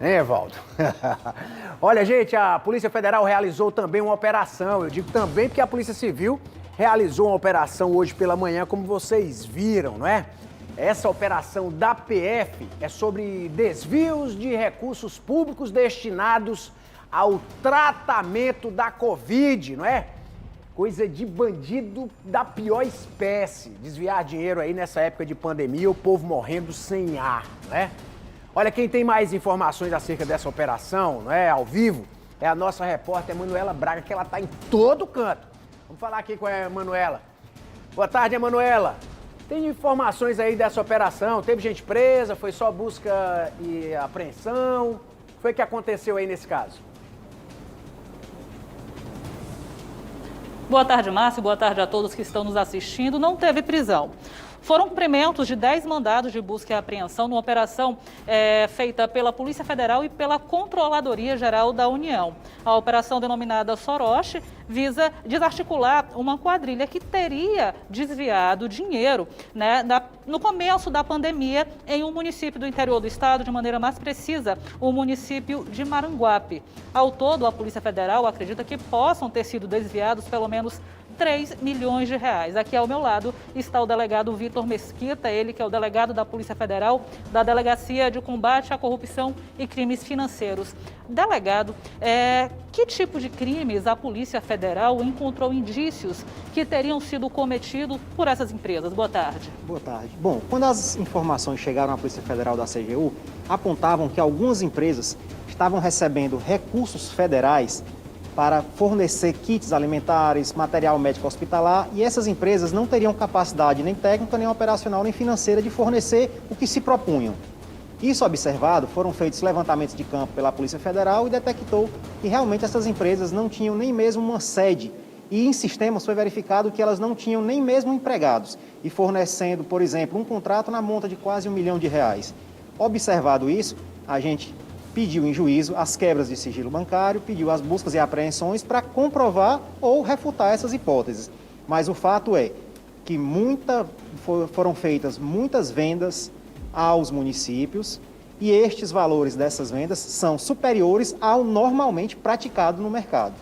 Hein, Evaldo? Olha, gente, a Polícia Federal realizou também uma operação. Eu digo também porque a Polícia Civil realizou uma operação hoje pela manhã, como vocês viram, não é? Essa operação da PF é sobre desvios de recursos públicos destinados ao tratamento da Covid, não é? Coisa de bandido da pior espécie. Desviar dinheiro aí nessa época de pandemia, o povo morrendo sem ar, não é? Olha, quem tem mais informações acerca dessa operação, não é, ao vivo, é a nossa repórter Emanuela Braga, que ela tá em todo canto. Vamos falar aqui com a Emanuela. Boa tarde, Emanuela. Tem informações aí dessa operação? Teve gente presa? Foi só busca e apreensão? O que foi que aconteceu aí nesse caso? Boa tarde, Márcio. Boa tarde a todos que estão nos assistindo. Não teve prisão. Foram cumprimentos de 10 mandados de busca e apreensão numa operação feita pela Polícia Federal e pela Controladoria Geral da União. A operação denominada Soroche visa desarticular uma quadrilha que teria desviado dinheiro, né, no começo da pandemia em um município do interior do estado, de maneira mais precisa, o município de Maranguape. Ao todo, a Polícia Federal acredita que possam ter sido desviados pelo menos 3 milhões de reais. Aqui ao meu lado está o delegado Vitor Mesquita, ele que é o delegado da Polícia Federal, da Delegacia de Combate à Corrupção e Crimes Financeiros. Delegado, que tipo de crimes a Polícia Federal encontrou indícios que teriam sido cometidos por essas empresas? Boa tarde. Boa tarde. Bom, quando as informações chegaram à Polícia Federal da CGU, apontavam que algumas empresas estavam recebendo recursos federais para fornecer kits alimentares, material médico hospitalar, e essas empresas não teriam capacidade nem técnica, nem operacional, nem financeira de fornecer o que se propunham. Isso observado, foram feitos levantamentos de campo pela Polícia Federal e detectou que realmente essas empresas não tinham nem mesmo uma sede. E em sistemas foi verificado que elas não tinham nem mesmo empregados, e fornecendo, por exemplo, um contrato na monta de quase R$1 milhão. Observado isso, a gente pediu em juízo as quebras de sigilo bancário, pediu as buscas e apreensões para comprovar ou refutar essas hipóteses. Mas o fato é que foram feitas muitas vendas aos municípios e estes valores dessas vendas são superiores ao normalmente praticado no mercado.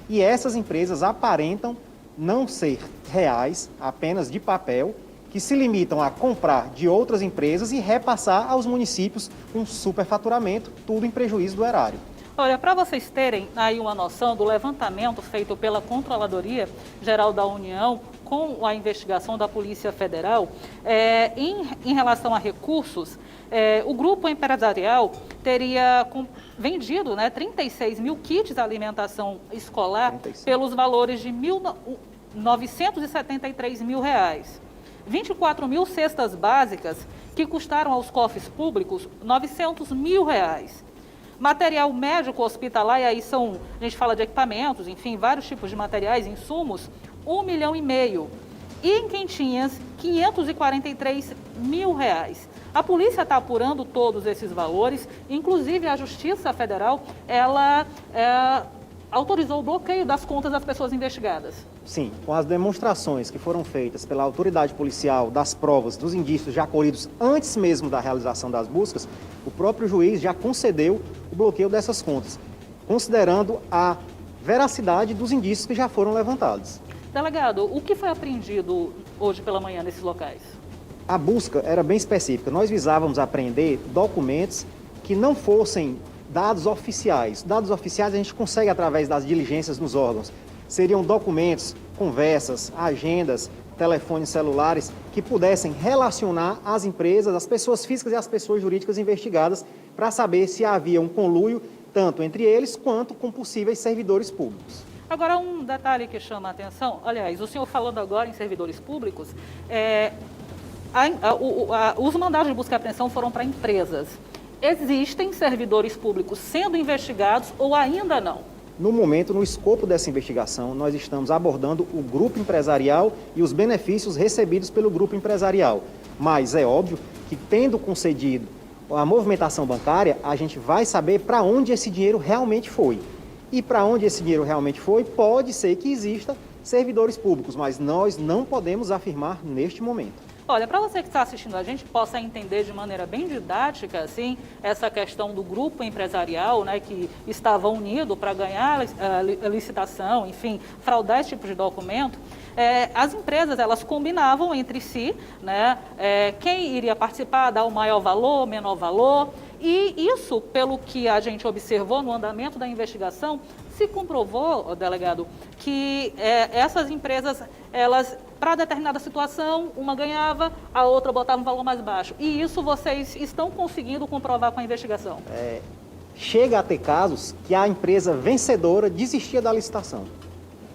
E essas empresas aparentam não ser reais, apenas de papel, que se limitam a comprar de outras empresas e repassar aos municípios um superfaturamento, tudo em prejuízo do erário. Olha, para vocês terem aí uma noção do levantamento feito pela Controladoria Geral da União com a investigação da Polícia Federal, em relação a recursos, o grupo empresarial teria vendido 36 mil kits de alimentação escolar 35. Pelos valores de R$ 973 mil. 24 mil cestas básicas que custaram aos cofres públicos R$ 900 mil. Material médico hospitalar, e aí a gente fala de equipamentos, enfim, vários tipos de materiais, insumos, R$1,5 milhão. E em quentinhas, R$ 543 mil. A polícia está apurando todos esses valores, inclusive a Justiça Federal, ela autorizou o bloqueio das contas das pessoas investigadas. Sim, com as demonstrações que foram feitas pela autoridade policial das provas, dos indícios já colhidos antes mesmo da realização das buscas, o próprio juiz já concedeu o bloqueio dessas contas, considerando a veracidade dos indícios que já foram levantados. Delegado, o que foi apreendido hoje pela manhã nesses locais? A busca era bem específica. Nós visávamos apreender documentos que não fossem dados oficiais. Dados oficiais a gente consegue através das diligências nos órgãos. Seriam documentos, conversas, agendas, telefones celulares que pudessem relacionar as empresas, as pessoas físicas e as pessoas jurídicas investigadas para saber se havia um conluio tanto entre eles quanto com possíveis servidores públicos. Agora, um detalhe que chama a atenção, aliás, o senhor falando agora em servidores públicos, os mandados de busca e apreensão foram para empresas. Existem servidores públicos sendo investigados ou ainda não? No momento, no escopo dessa investigação, nós estamos abordando o grupo empresarial e os benefícios recebidos pelo grupo empresarial. Mas é óbvio que, tendo concedido a movimentação bancária, a gente vai saber para onde esse dinheiro realmente foi. E para onde esse dinheiro realmente foi, pode ser que exista servidores públicos, mas nós não podemos afirmar neste momento. Olha, para você que está assistindo a gente, possa entender de maneira bem didática, assim, essa questão do grupo empresarial, né, que estava unido para ganhar a licitação, enfim, fraudar esse tipo de documento, as empresas, elas combinavam entre si, né, quem iria participar, dar o maior valor, menor valor, e isso, pelo que a gente observou no andamento da investigação, se comprovou, delegado, que essas empresas, elas, para determinada situação, uma ganhava, a outra botava um valor mais baixo. E isso vocês estão conseguindo comprovar com a investigação? Chega a ter casos que a empresa vencedora desistia da licitação.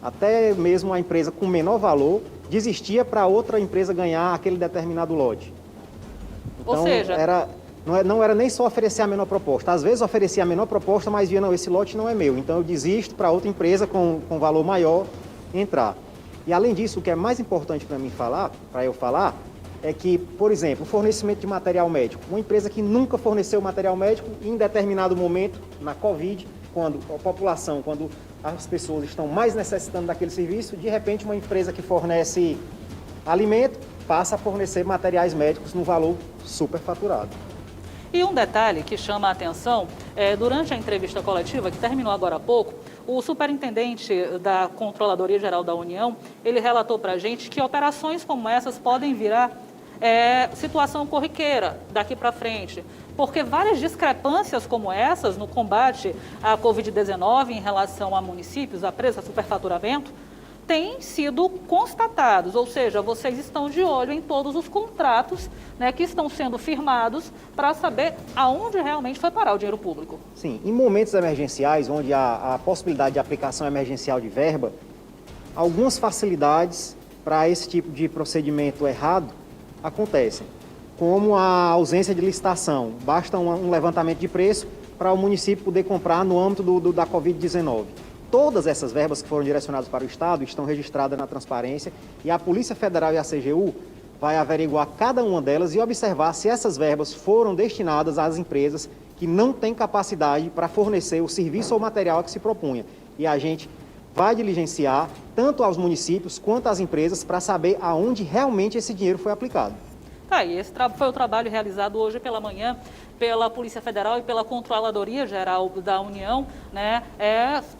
Até mesmo a empresa com menor valor desistia para outra empresa ganhar aquele determinado lote. Então, ou seja, não era nem só oferecer a menor proposta. Às vezes oferecia a menor proposta, mas via, não, esse lote não é meu. Então eu desisto para outra empresa com valor maior entrar. E além disso, o que é mais importante para eu falar, é que, por exemplo, o fornecimento de material médico. Uma empresa que nunca forneceu material médico, em determinado momento, na Covid, quando a população, quando as pessoas estão mais necessitando daquele serviço, de repente uma empresa que fornece alimento passa a fornecer materiais médicos no valor superfaturado. E um detalhe que chama a atenção, durante a entrevista coletiva, que terminou agora há pouco, o superintendente da Controladoria Geral da União, ele relatou para a gente que operações como essas podem virar situação corriqueira daqui para frente, porque várias discrepâncias como essas no combate à Covid-19 em relação a municípios, a preço, a superfaturamento, têm sido constatados, ou seja, vocês estão de olho em todos os contratos, né, que estão sendo firmados para saber aonde realmente foi parar o dinheiro público. Sim, em momentos emergenciais, onde há a possibilidade de aplicação emergencial de verba, algumas facilidades para esse tipo de procedimento errado acontecem, como a ausência de licitação. Basta um levantamento de preço para o município poder comprar no âmbito da Covid-19. Todas essas verbas que foram direcionadas para o Estado estão registradas na transparência e a Polícia Federal e a CGU vai averiguar cada uma delas e observar se essas verbas foram destinadas às empresas que não têm capacidade para fornecer o serviço ou material a que se propunha. E a gente vai diligenciar tanto aos municípios quanto às empresas para saber aonde realmente esse dinheiro foi aplicado. E esse foi o trabalho realizado hoje pela manhã pela Polícia Federal e pela Controladoria Geral da União, né,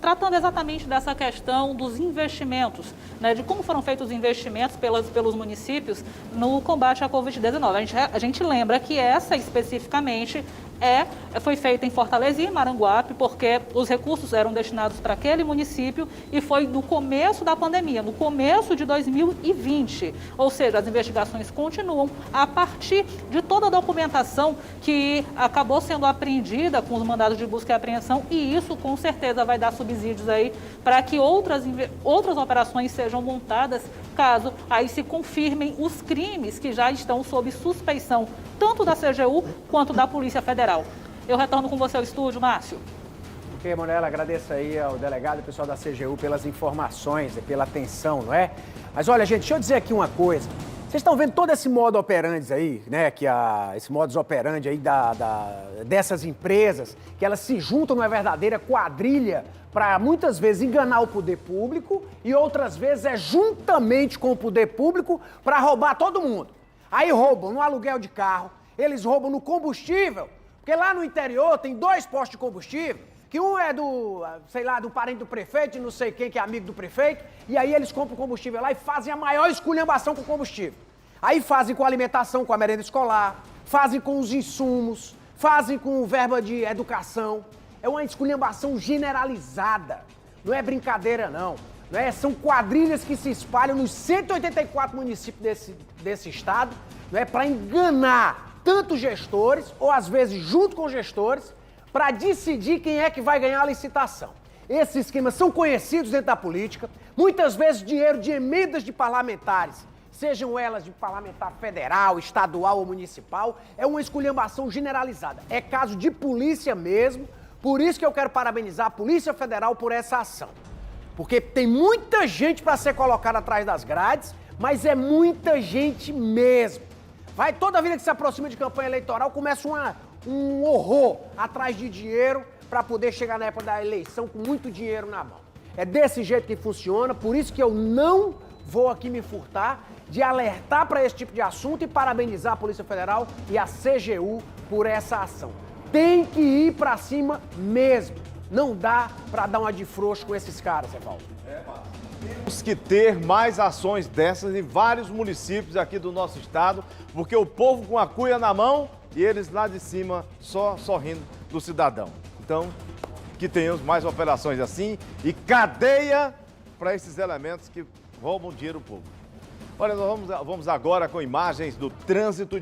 tratando exatamente dessa questão dos investimentos, né, de como foram feitos os investimentos pelos municípios no combate à Covid-19. A gente lembra que essa especificamente foi feita em Fortaleza e Maranguape, porque os recursos eram destinados para aquele município e foi no começo da pandemia, no começo de 2020. Ou seja, as investigações continuam a partir de toda a documentação que acabou sendo apreendida com os mandados de busca e apreensão, e isso com certeza vai dar subsídios aí para que outras operações sejam montadas, caso aí se confirmem os crimes que já estão sob suspeição, tanto da CGU quanto da Polícia Federal. Eu retorno com você ao estúdio, Márcio. Ok, Manuela, agradeço aí ao delegado e pessoal da CGU pelas informações e pela atenção, não é? Mas olha, gente, deixa eu dizer aqui uma coisa. Vocês estão vendo todo esse modo operandi aí, né? Esse modus operandi aí dessas empresas, que elas se juntam numa verdadeira quadrilha para muitas vezes enganar o poder público e outras vezes juntamente com o poder público para roubar todo mundo. Aí roubam no aluguel de carro, eles roubam no combustível, porque lá no interior tem 2 postos de combustível, que um é do parente do prefeito, de não sei quem, que é amigo do prefeito, e aí eles compram combustível lá e fazem a maior esculhambação com o combustível. Aí fazem com a alimentação, com a merenda escolar, fazem com os insumos, fazem com verba de educação. É uma esculhambação generalizada, não é brincadeira não. São quadrilhas que se espalham nos 184 municípios desse estado, para enganar tanto gestores, ou às vezes junto com gestores, para decidir quem é que vai ganhar a licitação. Esses esquemas são conhecidos dentro da política, muitas vezes dinheiro de emendas de parlamentares, sejam elas de parlamentar federal, estadual ou municipal, é uma esculhambação generalizada. É caso de polícia mesmo, por isso que eu quero parabenizar a Polícia Federal por essa ação. Porque tem muita gente para ser colocada atrás das grades, mas é muita gente mesmo. Toda vida que se aproxima de campanha eleitoral, começa um horror atrás de dinheiro para poder chegar na época da eleição com muito dinheiro na mão. É desse jeito que funciona, por isso que eu não vou aqui me furtar de alertar para esse tipo de assunto e parabenizar a Polícia Federal e a CGU por essa ação. Tem que ir para cima mesmo. Não dá para dar uma de frouxo com esses caras, Evaldo. Temos que ter mais ações dessas em vários municípios aqui do nosso estado, porque o povo com a cuia na mão e eles lá de cima só sorrindo do cidadão. Então, que tenhamos mais operações assim e cadeia para esses elementos que roubam dinheiro público. Olha, nós vamos agora com imagens do trânsito